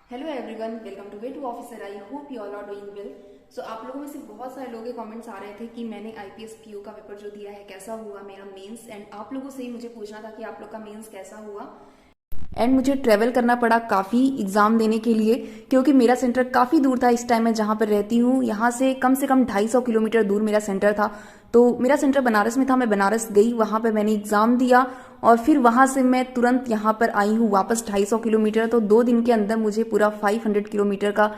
Hello everyone, welcome to way to officer. I hope you all are doing well. So आप लोगों में से बहुत सारे लोगों के कमेंट्स आ रहे थे कि मैंने आईपीएस पीओ का पेपर जो दिया है कैसा हुआ मेरा मेंस, एंड आप लोगों से ही मुझे पूछना था कि आप लोग का मेंस कैसा हुआ। एंड मुझे ट्रेवल करना पड़ा काफ़ी एग्ज़ाम देने के लिए, क्योंकि मेरा सेंटर काफ़ी दूर था। इस टाइम मैं जहाँ पर रहती हूँ यहाँ से कम 250 किलोमीटर दूर मेरा सेंटर था। तो मेरा सेंटर बनारस में था, मैं बनारस गई, वहाँ पर मैंने एग्ज़ाम दिया और फिर वहाँ से मैं तुरंत यहाँ पर आई हूँ वापस 250 किलोमीटर। तो 2 दिन के अंदर मुझे पूरा 500 किलोमीटर का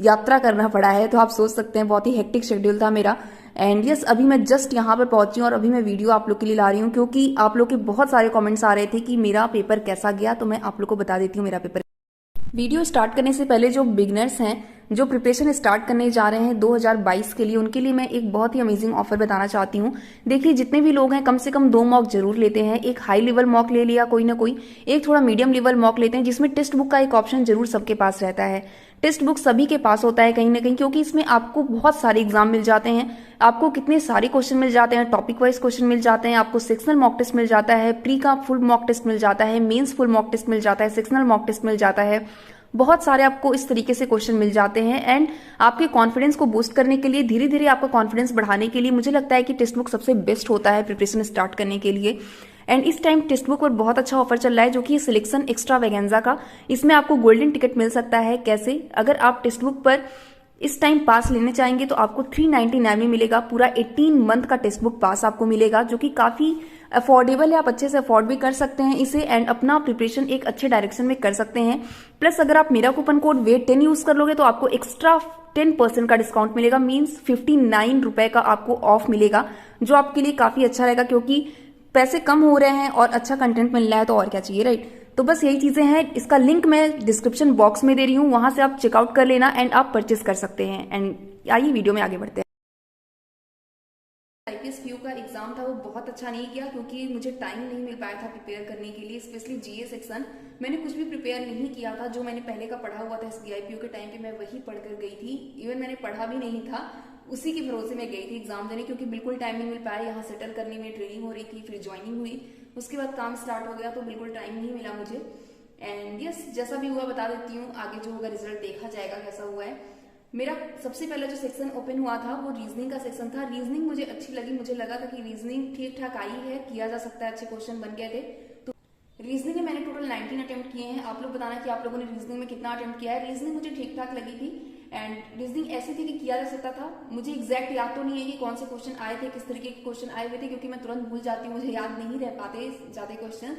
यात्रा करना पड़ा है। तो आप सोच सकते हैं बहुत ही हेक्टिक शेड्यूल था मेरा। एंड यस, अभी मैं जस्ट यहाँ पर पहुंची हूँ और अभी मैं वीडियो आप लोग के लिए ला रही हूँ, क्योंकि आप लोग के बहुत सारे कमेंट्स आ रहे थे कि मेरा पेपर कैसा गया। तो मैं आप लोग को बता देती हूँ मेरा पेपर। वीडियो स्टार्ट करने से पहले जो बिगनर्स हैं, जो प्रिपरेशन स्टार्ट करने जा रहे हैं 2022 के लिए, उनके लिए मैं एक बहुत ही अमेजिंग ऑफर बताना चाहती हूँ। देखिए, जितने भी लोग हैं कम से कम 2 मॉक जरूर लेते हैं। एक हाई लेवल मॉक ले लिया कोई ना कोई, एक थोड़ा मीडियम लेवल मॉक लेते हैं जिसमें टेक्स्ट बुक का एक ऑप्शन जरूर सबके पास रहता है। टेक्स्ट बुक सभी के पास होता है कहीं ना कहीं, क्योंकि इसमें आपको बहुत सारे एग्जाम मिल जाते हैं। आपको कितने सारे क्वेश्चन मिल जाते हैं, टॉपिक वाइज क्वेश्चन मिल जाते हैं, आपको सेक्शनल मॉक टेस्ट मिल जाता है, प्री का फुल मॉक टेस्ट मिल जाता है, मेंस फुल मॉक टेस्ट मिल जाता है, सेक्शनल मॉक टेस्ट मिल जाता है। बहुत सारे आपको इस तरीके से क्वेश्चन मिल जाते हैं। एंड आपके कॉन्फिडेंस को बूस्ट करने के लिए, धीरे धीरे आपका कॉन्फिडेंस बढ़ाने के लिए, मुझे लगता है कि टेक्स्ट बुक सबसे बेस्ट होता है प्रिपरेशन स्टार्ट करने के लिए। एंड इस टाइम टेक्स्ट बुक पर बहुत अच्छा ऑफर चल रहा है, जो कि सिलेक्शन एक्स्ट्रा वेगेंजा का। इसमें आपको गोल्डन टिकट मिल सकता है। कैसे? अगर आप टेक्स्ट बुक पर इस टाइम पास लेने चाहेंगे तो आपको 399 में मिलेगा। पूरा 18 मंथ का टेक्स्ट बुक पास आपको मिलेगा, जो कि काफी अफोर्डेबल है। आप अच्छे से अफोर्ड भी कर सकते हैं इसे, एंड अपना प्रिपरेशन एक अच्छे डायरेक्शन में कर सकते हैं। प्लस अगर आप मेरा कूपन कोड वेट10 यूज कर लोगे तो आपको एक्स्ट्रा 10% का डिस्काउंट मिलेगा। मीन्स 59 रुपए का आपको ऑफ मिलेगा, जो आपके लिए काफी अच्छा रहेगा, क्योंकि पैसे कम हो रहे हैं और अच्छा कंटेंट मिल रहा है, तो और क्या चाहिए, राइट? तो बस यही चीजें हैं। इसका लिंक मैं डिस्क्रिप्शन बॉक्स में दे रही हूँ, वहां से आप चेकआउट कर लेना एंड आप परचेस कर सकते हैं। एंड आइए वीडियो में आगे बढ़ते हैं। आईपीएस पीयू का एग्जाम था वो बहुत अच्छा नहीं गया, क्योंकि मुझे टाइम नहीं मिल पाया था प्रिपेयर करने के लिए। स्पेशली जीए सेक्शन मैंने कुछ भी प्रिपेयर नहीं किया था। जो मैंने पहले का पढ़ा हुआ था एसबीआई पीयू के टाइम पे, मैं वही पढ़कर गई थी। इवन मैंने पढ़ा भी नहीं था, उसी के भरोसे में गई थी एग्जाम देने, क्योंकि बिल्कुल टाइम नहीं मिल पाया। यहाँ सेटल करने में ट्रेनिंग हो रही थी, फिर ज्वाइनिंग हुई, उसके बाद काम स्टार्ट हो गया, तो बिल्कुल टाइम नहीं मिला मुझे। एंड यस, जैसा भी हुआ बता देती हूँ, आगे जो होगा रिजल्ट देखा जाएगा कैसा हुआ है। मेरा सबसे पहला जो सेक्शन ओपन हुआ था वो रीजनिंग का सेक्शन था। रीजनिंग मुझे अच्छी लगी, मुझे लगा था कि रीजनिंग ठीक ठाक आई है, किया जा सकता है, अच्छे क्वेश्चन बन गए थे। तो रीजनिंग में मैंने टोटल 19 अटेम्प्ट किए हैं। आप लोग बताना कि आप लोगों ने रीजनिंग में कितना अटेम्प्ट किया है। रीजनिंग मुझे ठीक ठाक लगी थी, एंड रीजनिंग ऐसी थी कि किया जा सकता था। मुझे एग्जैक्ट याद तो नहीं है कि कौन से क्वेश्चन आए थे, किस तरीके के क्वेश्चन आए हुए थे, क्योंकि मैं तुरंत भूल जाती हूँ, मुझे याद नहीं रह पाते ज्यादा क्वेश्चन।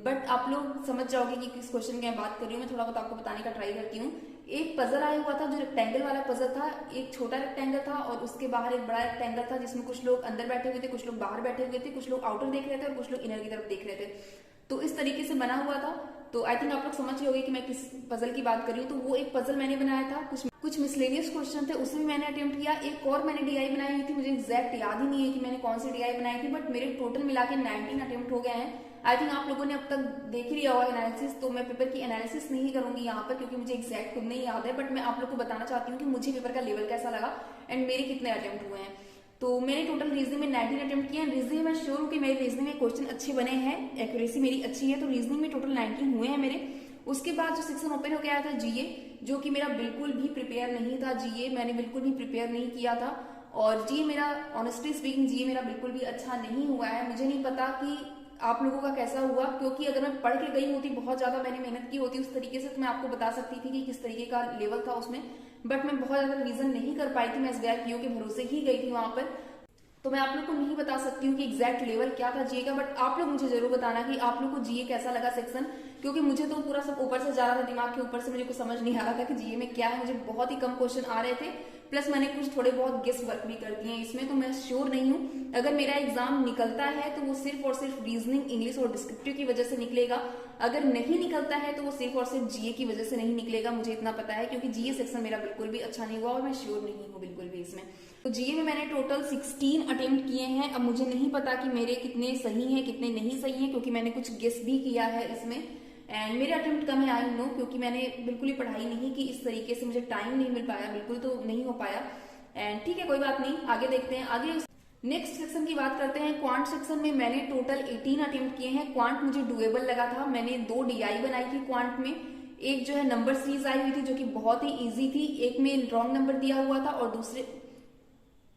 बट आप लोग समझ जाओगे कि किस क्वेश्चन की मैं बात कर रही हूँ। मैं थोड़ा बहुत आपको बताने का ट्राई करती हूँ। एक पजल आया हुआ था जो रेक्टेंगल वाला पजल था। एक छोटा रेक्टेंगल था और उसके बाहर एक बड़ा रेक्टेंगल था, जिसमें कुछ लोग अंदर बैठे हुए थे, कुछ लोग बाहर बैठे हुए थे, कुछ लोग आउटर देख रहे थे और कुछ लोग इनर की तरफ देख रहे थे। तो इस तरीके से बना हुआ था। तो आई थिंक आप लोग समझ गए होंगे कि मैं किस पजल की बात कर रही हूँ। तो वो एक पजल मैंने बनाया था। कुछ मिसलेनियस क्वेश्चन थे, उसमें भी मैंने अटेम्प्ट किया। एक और मैंने डीआई बनाई हुई थी, मुझे एग्जैक्ट याद ही नहीं है कि मैंने कौन सी डीआई बनाई थी, बट मेरे टोटल मिला के 19 अटेम्प्ट हो गए हैं। आई थिंक आप लोगों ने अब तक देख ही लिया होगा एनालिसिस, तो मैं पेपर की एनालिसिस नहीं करूंगी यहाँ पर, क्योंकि मुझे एग्जैक्ट खुद नहीं याद है। बट मैं आप लोग को बताना चाहती हूँ कि मुझे पेपर का लेवल कैसा लगा एंड मेरे कितने अटेम्प्ट हुए हैं। तो मैंने टोटल रीजनिंग में 19 अटेम्प्ट किए हैं। रीजनिंग में श्योर हूँ कि मेरे रीजनिंग में क्वेश्चन अच्छे बने हैं, एक्यूरेसी मेरी अच्छी है। तो रीजनिंग में टोटल 19 हुए हैं मेरे। उसके बाद जो सेक्शन ओपन होकर आया था जीए, जो कि मेरा बिल्कुल भी प्रिपेयर नहीं था। जीए मैंने बिल्कुल भी प्रिपेयर नहीं किया था, और जीए मेरा ऑनेस्टली स्पीकिंग जीए मेरा बिल्कुल भी अच्छा नहीं हुआ है। मुझे नहीं पता कि आप लोगों का कैसा हुआ, क्योंकि अगर मैं पढ़ के गई होती, बहुत ज्यादा मैंने मेहनत की होती उस तरीके से, तो मैं आपको बता सकती थी कि किस तरीके का लेवल था उसमें। बट मैं बहुत ज्यादा रिवीजन नहीं कर पाई थी, मैं एसबीआई पीओ के भरोसे ही गई थी वहां पर। तो मैं आप लोग को नहीं बता सकती हूँ कि एग्जैक्ट लेवल क्या था जीए का। बट आप लोग मुझे जरूर बताना कि आप लोग को जीए कैसा लगा सेक्शन, क्योंकि मुझे तो पूरा सब ऊपर से जा रहा था, दिमाग के ऊपर से मुझे कुछ समझ नहीं आ रहा था कि जीए में क्या है। मुझे बहुत ही कम क्वेश्चन आ रहे थे, प्लस मैंने कुछ थोड़े बहुत गेस वर्क भी कर दिए हैं इसमें। तो मैं श्योर नहीं हूँ अगर मेरा एग्जाम निकलता है तो वो सिर्फ और सिर्फ रीजनिंग, इंग्लिश और डिस्क्रिप्टिव की वजह से निकलेगा। अगर नहीं निकलता है तो वो सिर्फ और सिर्फ जीए की वजह से नहीं निकलेगा, मुझे इतना पता है, क्योंकि जीए सेक्शन मेरा बिल्कुल भी अच्छा नहीं हुआ और मैं श्योर नहीं हूँ बिल्कुल भी इसमें। तो जीए में मैंने टोटल 16 अटेम्प्ट किए हैं। अब मुझे नहीं पता कि मेरे कितने सही हैं कितने नहीं सही हैं, क्योंकि मैंने कुछ गेस भी किया है इसमें। एंड मेरे अटेम्प्ट कम है, आई नो, क्योंकि मैंने बिल्कुल ही पढ़ाई नहीं की इस तरीके से, मुझे टाइम नहीं मिल पाया, बिल्कुल तो नहीं हो पाया। एंड ठीक है, कोई बात नहीं, आगे देखते हैं। आगे नेक्स्ट सेक्शन की बात करते हैं। क्वांट सेक्शन में मैंने टोटल 18 अटेम्प्ट किए हैं। क्वांट मुझे डुएबल लगा था। मैंने 2 डीआई बनाई थी क्वांट में। एक जो है नंबर सीरीज आई हुई थी जो कि बहुत ही इजी थी, एक में रॉन्ग नंबर दिया हुआ था और दूसरे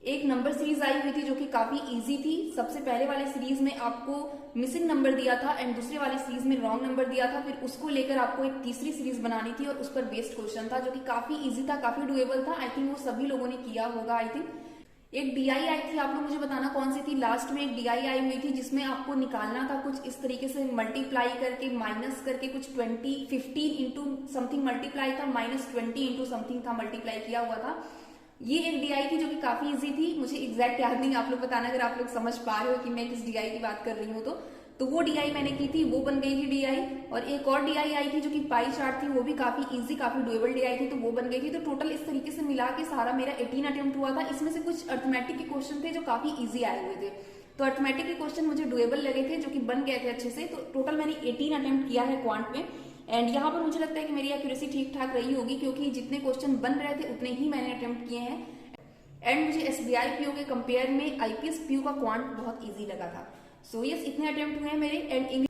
एक नंबर सीरीज आई हुई थी जो कि काफी इजी थी। सबसे पहले वाले सीरीज में आपको मिसिंग नंबर दिया था एंड दूसरे वाले सीरीज में रॉन्ग नंबर दिया था, फिर उसको लेकर आपको एक तीसरी सीरीज बनानी थी और उस पर बेस्ड क्वेश्चन था जो कि काफी इजी था, काफी डुएबल था। आई थिंक वो सभी लोगों ने किया होगा। आई थिंक एक डीआई आई थी, आप लोग मुझे बताना कौन सी थी। लास्ट में एक डीआई आई हुई थी जिसमें आपको निकालना था कुछ इस तरीके से, मल्टीप्लाई करके माइनस करके कुछ 15 इंटू समथिंग मल्टीप्लाई था, -20 इंटू समथिंग था मल्टीप्लाई किया हुआ था। ये एक डीआई थी जो कि काफी इजी थी, मुझे एग्जैक्ट याद नहीं, आप लोग बताना अगर आप लोग समझ पा रहे हो कि मैं किस डीआई की बात कर रही हूँ तो वो डीआई मैंने की थी, वो बन गई थी डीआई। और एक और डीआई आई थी जो कि पाई चार्ट थी, वो भी काफी इजी काफी डुएबल डीआई थी, तो वो बन गई थी। तो टोटल इस तरीके से मिला के सारा मेरा 18 अटेम्प्ट हुआ था। इसमें से कुछ अर्थमेटिक के क्वेश्चन थे जो काफी ईजी आए हुए थे, तो अर्थमेटिक के क्वेश्चन मुझे डुएबल लगे थे जो कि बन गए थे अच्छे से। तो टोटल मैंने 18 अटेम्प्ट किया है क्वांट में एंड यहाँ पर मुझे लगता है कि मेरी एक्यूरेसी ठीक ठाक रही होगी क्योंकि जितने क्वेश्चन बन रहे थे उतने ही मैंने अटेम्प्ट किए हैं। एंड मुझे एसबीआई पीओ के कंपेयर में आईपीएस पीओ का क्वांट बहुत इजी लगा था। सो यस, इतने अटेम्प्ट हुए हैं मेरे। एंड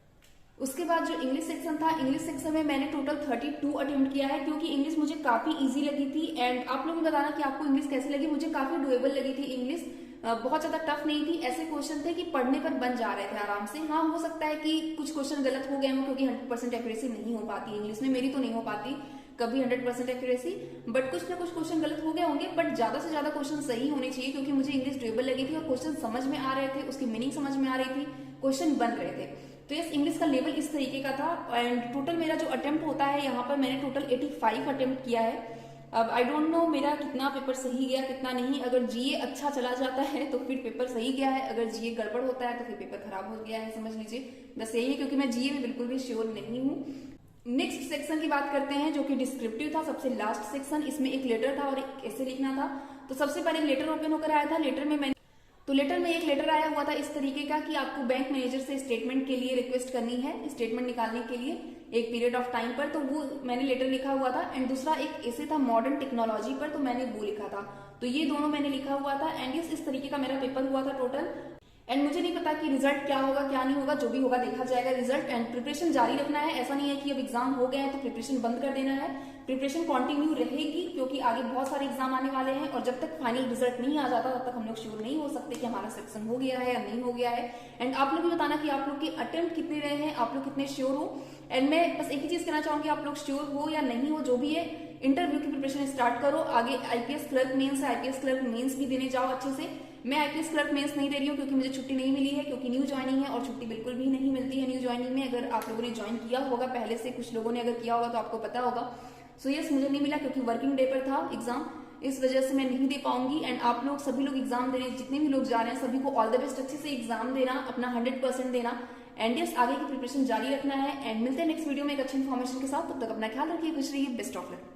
उसके बाद जो इंग्लिश सेक्शन था, इंग्लिश सेक्शन में मैंने टोटल 32 अटेम्प्ट किया है क्योंकि इंग्लिश मुझे काफी इजी लगी थी। एंड आप लोगों को बताना कि आपको इंग्लिश कैसी लगी। मुझे काफी डुएबल लगी थी इंग्लिश, बहुत ज्यादा टफ नहीं थी। ऐसे क्वेश्चन थे कि पढ़ने पर बन जा रहे थे आराम से। हाँ, हो सकता है कि कुछ क्वेश्चन गलत हो गए हों क्योंकि 100% एक्यूरेसी नहीं हो पाती इंग्लिश में, मेरी तो नहीं हो पाती कभी 100% एक्यूरेसी, बट कुछ ना कुछ क्वेश्चन गलत हो गए होंगे, बट ज्यादा से ज्यादा क्वेश्चन सही होने चाहिए क्योंकि मुझे इंग्लिश डुएबल लगी थी और क्वेश्चन समझ में आ रहे थे, उसकी मीनिंग समझ में आ रही थी, क्वेश्चन बन रहे थे। तो यस, इंग्लिश का लेवल इस तरीके का था। एंड टोटल मेरा जो अटेम्प्ट होता है यहाँ पर मैंने टोटल 85 अटेम्प्ट किया है। अब आई डोंट नो मेरा कितना पेपर सही गया कितना नहीं। अगर जीए अच्छा चला जाता है तो फिर पेपर सही गया है, अगर जीए गड़बड़ होता है तो फिर पेपर खराब हो गया है, समझ लीजिए। बस यही है क्योंकि मैं जीए में बिल्कुल भी श्योर नहीं हूँ। नेक्स्ट सेक्शन की बात करते हैं जो कि डिस्क्रिप्टिव था, सबसे लास्ट सेक्शन। इसमें एक लेटर था और एक ऐसे लिखना था। तो सबसे पहले लेटर ओपन होकर आया था। लेटर में एक लेटर आया हुआ था इस तरीके का कि आपको बैंक मैनेजर से स्टेटमेंट के लिए रिक्वेस्ट करनी है, स्टेटमेंट निकालने के लिए एक पीरियड ऑफ टाइम पर। तो वो मैंने लेटर लिखा हुआ था। एंड दूसरा एक ऐसे था मॉडर्न टेक्नोलॉजी पर, तो मैंने वो लिखा था। तो ये दोनों मैंने लिखा हुआ था। एंड इस तरीके का मेरा पेपर हुआ था टोटल। एंड मुझे नहीं पता कि रिजल्ट क्या होगा क्या नहीं होगा, जो भी होगा देखा जाएगा रिजल्ट। एंड प्रिपरेशन जारी रखना है, ऐसा नहीं है कि अब एग्जाम हो गए हैं तो प्रिपरेशन बंद कर देना है। प्रिपरेशन कंटिन्यू रहेगी क्योंकि आगे बहुत सारे एग्जाम आने वाले हैं और जब तक फाइनल रिजल्ट नहीं आ जाता तब तक हम लोग श्योर नहीं हो सकते कि हमारा सिलेक्शन हो गया है या नहीं हो गया है। एंड आप लोग भी बताना कि आप लोग के अटेम्प्ट कितने रहे हैं, आप लोग कितने श्योर हो। एंड मैं बस एक ही चीज कहना चाहूंगी, आप लोग श्योर हो या नहीं हो जो भी है, इंटरव्यू की प्रिपरेशन स्टार्ट करो। आगे आईपीएस क्लर्क मेंस है, आईपीएस क्लर्क मेंस भी देने जाओ अच्छे से। मैं आईपीएस क्लर्क मेंस नहीं दे रही हूँ क्योंकि मुझे छुट्टी नहीं मिली है, क्योंकि न्यू ज्वाइनिंग है और छुट्टी बिल्कुल भी नहीं मिलती है न्यू ज्वाइनिंग में। अगर आप लोगों ने ज्वाइन किया होगा पहले से, कुछ लोगों ने अगर किया होगा तो आपको पता होगा। सो यस, मुझे नहीं मिला क्योंकि वर्किंग डे पर था एग्जाम, इस वजह से मैं नहीं दे पाऊंगी। एंड आप लोग सभी लोग एग्जाम दे रहे हैं, जितने भी लोग जा रहे हैं सभी को ऑल द बेस्ट, अच्छे से एग्जाम देना, अपना 100% देना। एंड यस, आगे की प्रिपरेशन जारी रखना है। एंड मिलते हैं नेक्स्ट वीडियो में एक अच्छी इन्फॉर्मेशन के साथ। तब तक अपना ख्याल रखिए, खुश रहिए, बेस्ट ऑफ लक।